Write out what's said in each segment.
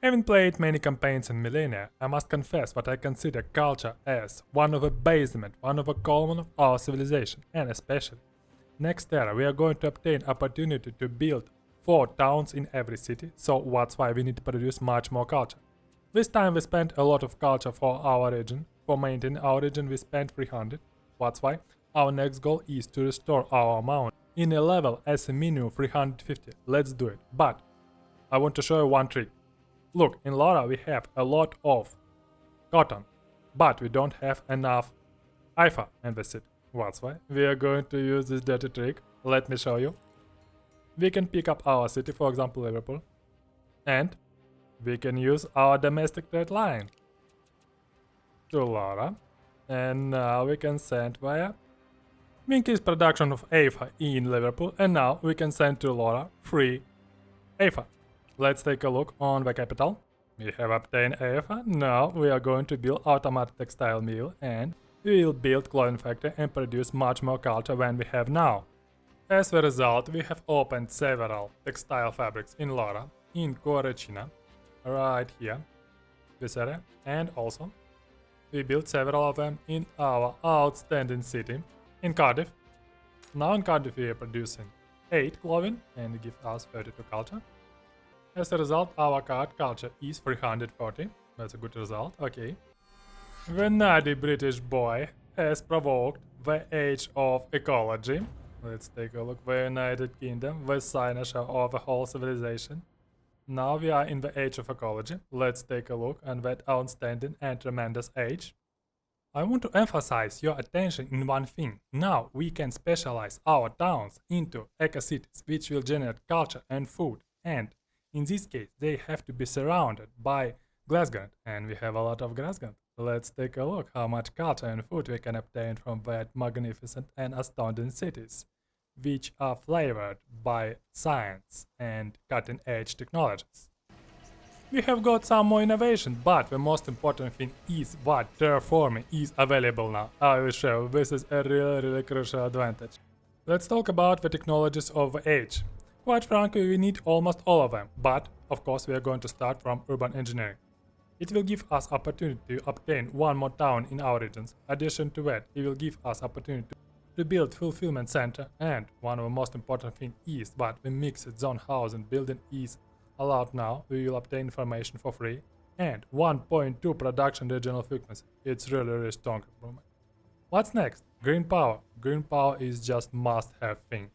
Having played many campaigns in Millennia, I must confess that I consider culture as one of the basement, one of the column of our civilization, and especially next era we are going to obtain opportunity to build 4 towns in every city, so that's why we need to produce much more culture. This time we spent a lot of culture for our region. For maintaining our region we spent 300, that's why our next goal is to restore our amount in a level as a minimum 350. Let's do it, but I want to show you one trick. Look, in Laura we have a lot of cotton, but we don't have enough Aether in the city. That's why we are going to use this dirty trick. Let me show you. We can pick up our city, for example Liverpool, and we can use our domestic trade line to Laura, and now we can send via. We increase production of Aether in Liverpool, and now we can send to Laura free Aether. Let's take a look on the capital. We have obtained Aether. Now we are going to build automatic textile mill, and we will build clothing factory and produce much more culture than we have now. As a result, we have opened several textile fabrics in Laura, in Correcina, right here, this area, and also we built several of them in our outstanding city, in Cardiff. Now in Cardiff we are producing 8 clothing and it gives us 32 culture. As a result, our card culture is 340. That's a good result, okay. The nerdy British boy has provoked the Age of Ecology. Let's take a look. The United Kingdom, the signature of the whole civilization. Now we are in the Age of Ecology. Let's take a look on that outstanding and tremendous age. I want to emphasize your attention in one thing. Now we can specialize our towns into eco-cities, which will generate culture and food. And in this case, they have to be surrounded by glassgranite, and we have a lot of glassgranite. Let's take a look how much culture and food we can obtain from that magnificent and astounding cities, which are flavored by science and cutting-edge technologies. We have got some more innovation, but the most important thing is that terraforming is available now. I will show you, this is a really crucial advantage. Let's talk about the technologies of the age. Quite frankly, we need almost all of them, but of course we are going to start from urban engineering. It will give us opportunity to obtain one more town in our regions. Addition to that, it will give us opportunity to build fulfillment center, and one of the most important things is that the mixed zone housing building is allowed now. We will obtain information for free, and 1.2 production regional frequency. It's really strong improvement. What's next? Green power. Green power is just must-have thing.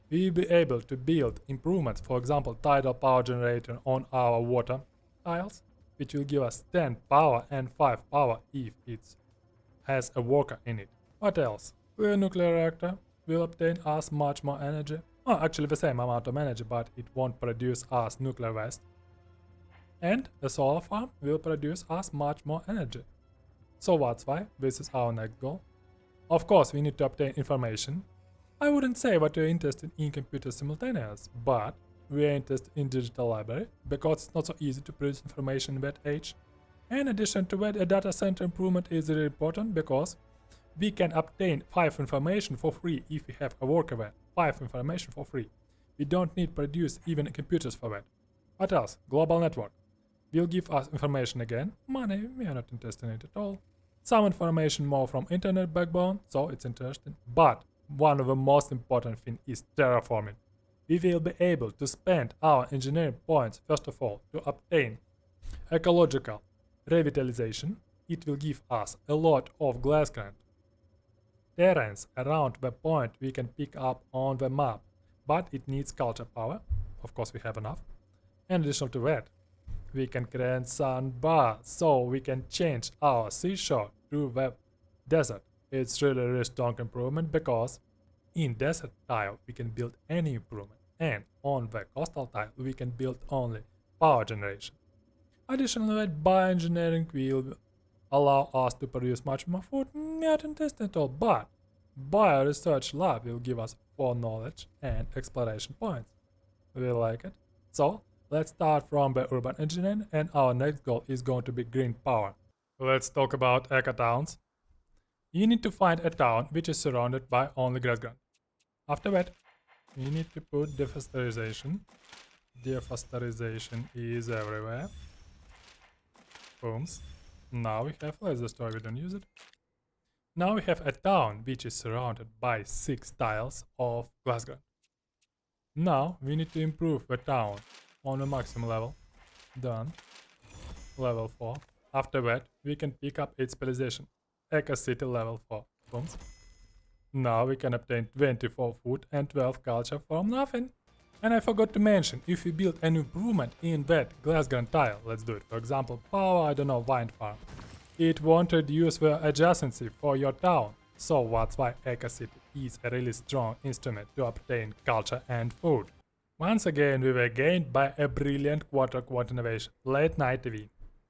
We will be able to build improvements, for example tidal power generator on our water tiles, which will give us 10 power and 5 power if it has a worker in it. What else? The nuclear reactor will obtain us much more energy. Oh, actually the same amount of energy, but it won't produce us nuclear waste. And the solar farm will produce us much more energy. So that's why this is our next goal. Of course, we need to obtain information. I wouldn't say that we're interested in computer simultaneous, but we are interested in digital library, because it's not so easy to produce information in that age. In addition to that, a data center improvement is really important, because we can obtain 5 information for free if we have a worker there. 5 information for free. We don't need to produce even computers for that. What else? Global network will give us information again. Money, we are not interested in it at all. Some information more from internet backbone, so it's interesting. But one of the most important thing is terraforming. We will be able to spend our engineering points first of all to obtain ecological revitalization. It will give us a lot of glass granite terrains around the point we can pick up on the map, but it needs culture power. Of course we have enough. In addition to that, we can create sandbar, so we can change our seashore to the desert. It's really strong improvement, because in desert tile we can build any improvement, and on the coastal tile we can build only power generation. Additionally, bioengineering will allow us to produce much more food. Not interesting at all, but bioresearch lab will give us 4 knowledge and exploration points. We like it. So let's start from the urban engineering, and our next goal is going to be green power. Let's talk about eco towns. You need to find a town which is surrounded by only grassland. After that, we need to put deforestation. Deforestation is everywhere. Booms. Now we have, let's destroy, we don't use it. Now we have a town which is surrounded by 6 tiles of glass ground. Now we need to improve the town on the maximum level. Done. Level 4. After that, we can pick up its specialization. Eco City level 4. Booms. Now we can obtain 24 food and 12 culture from nothing. And I forgot to mention, if we build an improvement in that glass ground tile, let's do it, for example, power, I don't know, wind farm, it won't reduce the adjacency for your town. So that's why Eco City is a really strong instrument to obtain culture and food. Once again, we were gained by a brilliant quad innovation. Late night TV.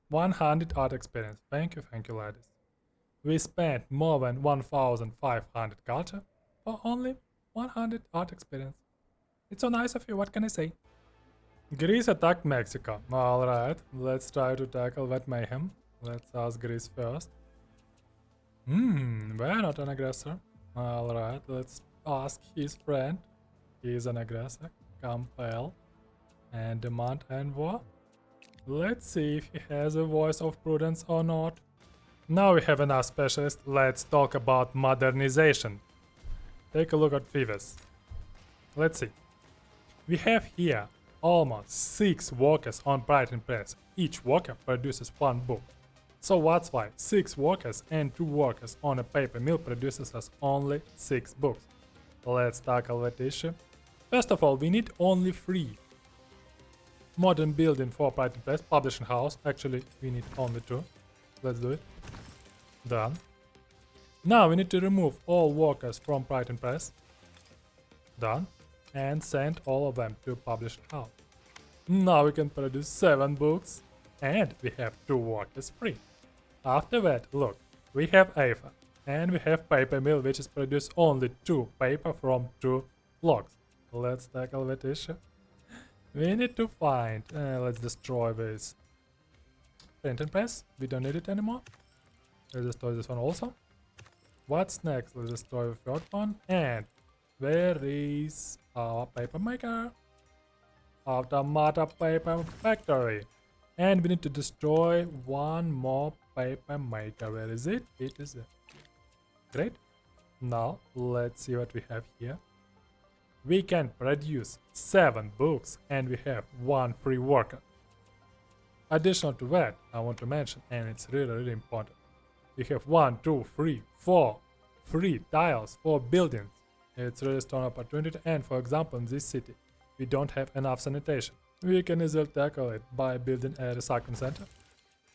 100 art experience. Thank you, ladies. We spent more than 1500 culture for only 100 art experience. It's so nice of you, what can I say? Greece attacked Mexico. Alright, let's try to tackle that mayhem. Let's ask Greece first. We're not an aggressor. Alright, let's ask his friend. He is an aggressor. Compel. And demand and war. Let's see if he has a voice of prudence or not. Now we have enough specialists. Let's talk about modernization. Take a look at Phoebus. Let's see. We have here almost 6 workers on printing press. Each worker produces 1 book. So that's why 6 workers and 2 workers on a paper mill produces us only 6 books. Let's tackle that issue. First of all, we need only 3. Modern building for printing press, publishing house. Actually, we need only 2. Let's do it. Done. Now we need to remove all workers from printing press. Done. And send all of them to publishing house. Now we can produce 7 books. And we have 2 workers free. After that, look, we have Aether. And we have paper mill which is produce only 2 paper from 2 logs. Let's tackle that issue. We need to find, let's destroy this printing press. We don't need it anymore. Let's destroy this one also. What's next? Let's destroy the third one. And where is our paper maker? Automata paper factory. And we need to destroy 1 more paper maker. Where is it? It is there. Great. Now let's see what we have here. We can produce 7 books and we have 1 free worker. Additional to that, I want to mention, and it's really important, we have 1, 2, 3, 4 free tiles for buildings. It's really strong opportunity, and for example in this city we don't have enough sanitation. We can easily tackle it by building a recycling center.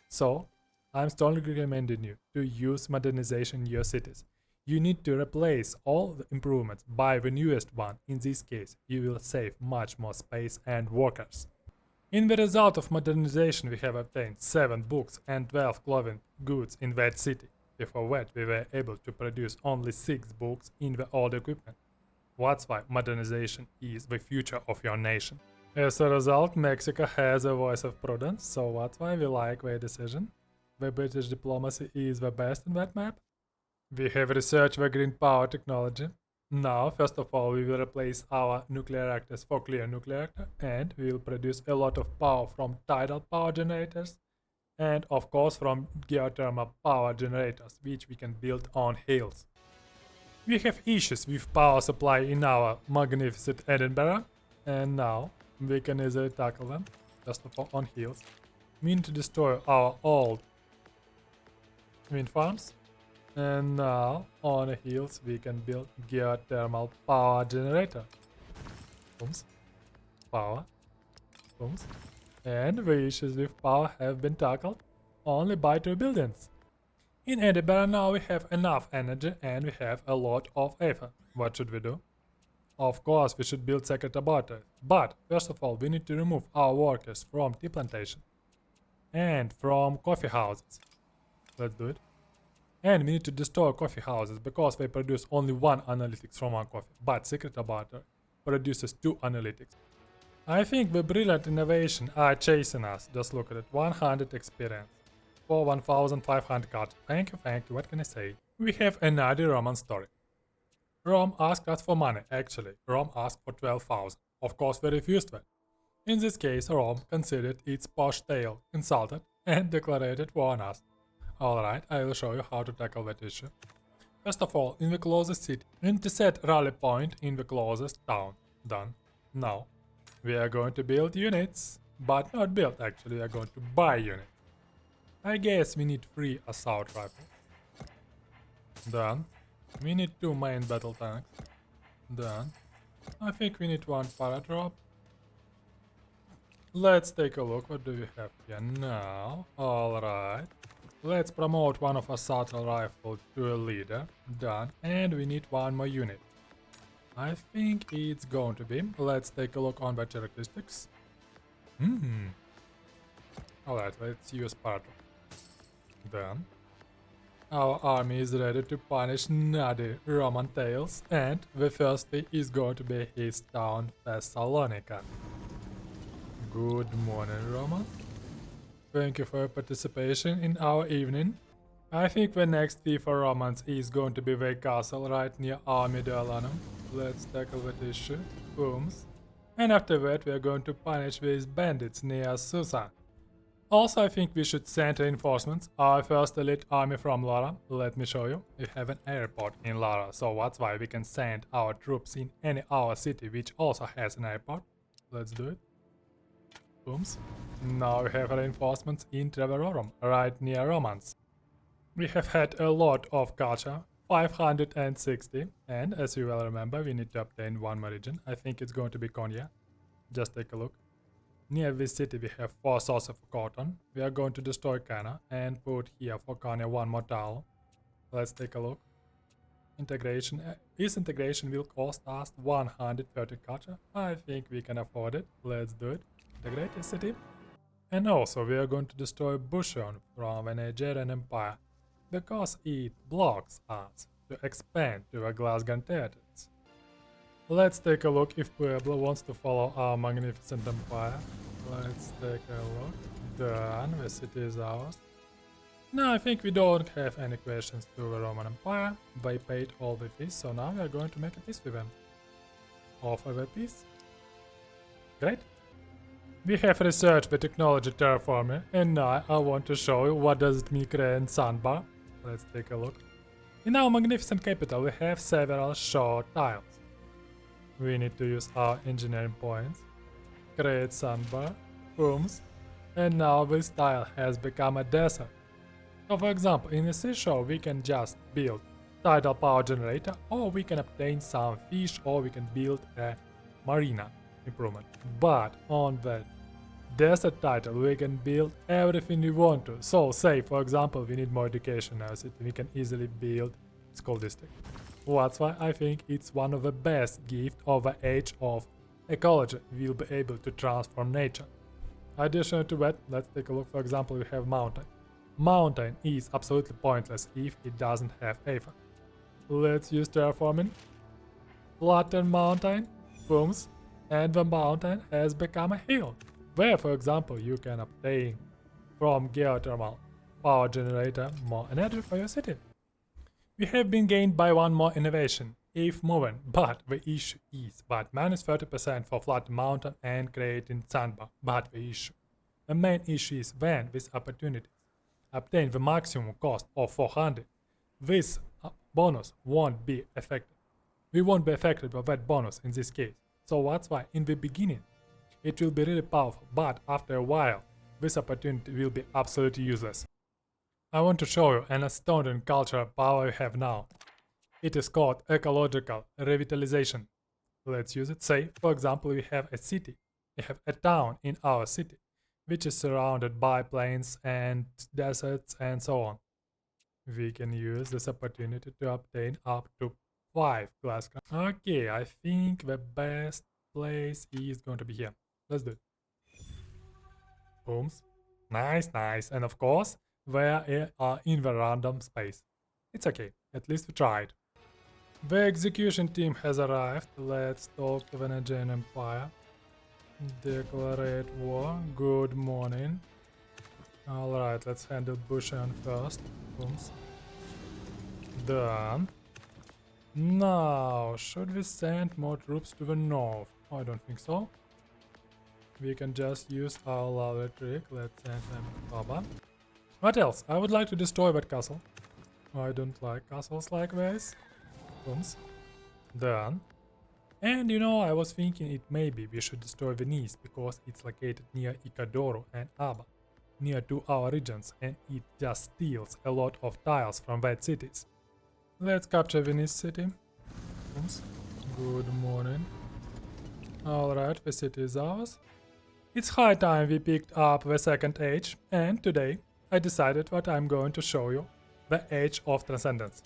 So I'm strongly recommending you to use modernization in your cities. You need to replace all the improvements by the newest one. In this case, you will save much more space and workers. In the result of modernization, we have obtained 7 books and 12 clothing goods in that city. Before that, we were able to produce only 6 books in the old equipment. That's why modernization is the future of your nation. As a result, Mexico has a voice of prudence, so that's why we like their decision. The British diplomacy is the best in that map. We have researched the green power technology. Now, first of all, we will replace our nuclear reactors for clear nuclear reactor, and we will produce a lot of power from tidal power generators, and of course from geothermal power generators, which we can build on hills. We have issues with power supply in our magnificent Edinburgh, and now we can easily tackle them. First of all, on hills. We need to destroy our old wind farms. And now, on the hills, we can build geothermal power generator. Booms. Power. Booms. And the issues with power have been tackled only by 2 buildings. In Edinburgh now we have enough energy and we have a lot of Aether. What should we do? Of course, we should build Secret Laboratories. But, first of all, we need to remove our workers from tea plantation. And from coffee houses. Let's do it. And we need to destroy coffee houses because they produce only 1 analytics from 1 coffee, but Secret Laboratory produces 2 analytics. I think the brilliant innovation are chasing us. Just look at it. 100 experience for 1500 cards. Thank you, what can I say? We have another Roman story. Rome asked us for money. Actually, Rome asked for 12,000. Of course, we refused that. In this case, Rome considered its posh tale insulted and declared war on us. Alright, I will show you how to tackle that issue. First of all, in the closest city, and to set rally point in the closest town. Done. Now, we are going to build units, but not build actually, we are going to buy units. I guess we need 3 assault rifles. Done. We need 2 main battle tanks. Done. I think we need 1 paradrop. Let's take a look, what do we have here now? Alright. Let's promote one of assault rifles to a leader. Done. And we need 1 more unit. I think it's going to be. Let's take a look on the characteristics. Alright, let's use paradrop. Done. Our army is ready to punish naughty Roman tales, and the first thing is going to be his town Thessalonica. Good morning, Roman. Thank you for your participation in our evening. I think the next thief for Romans is going to be the castle right near our Mediolanum. Let's tackle that issue. Booms. And after that we are going to punish these bandits near Susa. Also, I think we should send reinforcements. Our first elite army from Lara. Let me show you. We have an airport in Lara, so that's why we can send our troops in any our city which also has an airport. Let's do it. Booms. Now we have reinforcements in Treverorum, right near Romans. We have had a lot of culture, 560, and as you well remember, we need to obtain 1 more region. I think it's going to be Konya. Just take a look. Near this city we have 4 sources of cotton. We are going to destroy Kana and put here for Konya 1 more tile. Let's take a look. Integration. This integration will cost us 130 culture. I think we can afford it. Let's do it. Integrate the city. And also we are going to destroy Bushon from the Nigerian Empire, because it blocks us to expand to the Glasgow territories. Let's take a look if Pueblo wants to follow our magnificent empire. Let's take a look. Done, the city is ours. Now I think we don't have any questions to the Roman Empire. They paid all the fees, so now we are going to make a peace with them. Offer the peace. Great. We have researched the technology Terraforming, and now I want to show you what does it mean create sandbar. Let's take a look. In our magnificent capital we have several short tiles. We need to use our engineering points, create sandbar, booms, and now this tile has become a desert. So for example, in a seashore we can just build tidal power generator, or we can obtain some fish, or we can build a marina improvement. But on the desert title we can build everything we want to. So say for example we need more education now, so we can easily build school district. That's why I think it's one of the best gifts of the Age of Ecology. We'll be able to transform nature. Additional to that, let's take a look. For example, we have mountain. Mountain is absolutely pointless if it doesn't have Aether. Let's use terraforming. Flatten mountain, booms, and the mountain has become a hill, where for example you can obtain from geothermal power generator more energy for your city. We have been gained by 1 more innovation, if moving, but the issue is but minus 30% for flat mountain and creating sandbar. But the main issue is when this opportunity obtain the maximum cost of 400, this bonus won't be affected. We won't be affected by that bonus in this case. So that's why in the beginning it will be really powerful, but after a while this opportunity will be absolutely useless. I want to show you an astounding cultural power we have now. It is called ecological revitalization. Let's use it. Say, for example, we have a city. We have a town in our city, which is surrounded by plains and deserts and so on. We can use this opportunity to obtain up to 5 glass. Okay, I think the best place is going to be here. Let's do it. Booms. Nice, nice. And of course, they are in the random space. It's okay, at least we tried. The execution team has arrived. Let's talk to the Nigerian Empire. Declare war. Good morning. Alright, let's handle Bushan first. Booms. Done. Now, should we send more troops to the north? I don't think so. we can just use our lovely trick. Let's send them Boba. What else? I would like to destroy that castle. I don't like castles like this. Booms. Done. And you know, I was thinking it maybe we should destroy Venice because it's located near Icadoro and Aba, near to our regions, and it just steals a lot of tiles from that cities. Let's capture Venice city. Oops. Good morning. Alright, the city is ours. It's high time we picked up the second age, and today I decided that I'm going to show you the Age of Transcendence.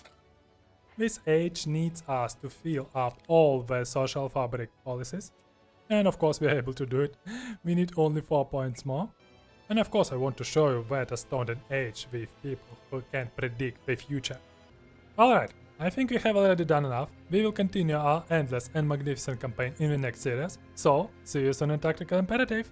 This age needs us to fill up all the social fabric policies, and of course we are able to do it. We need only 4 points more. And of course I want to show you that astounding age with people who can predict the future. Alright, I think we have already done enough. We will continue our endless and magnificent campaign in the next series, so see you soon in Tactical Imperative!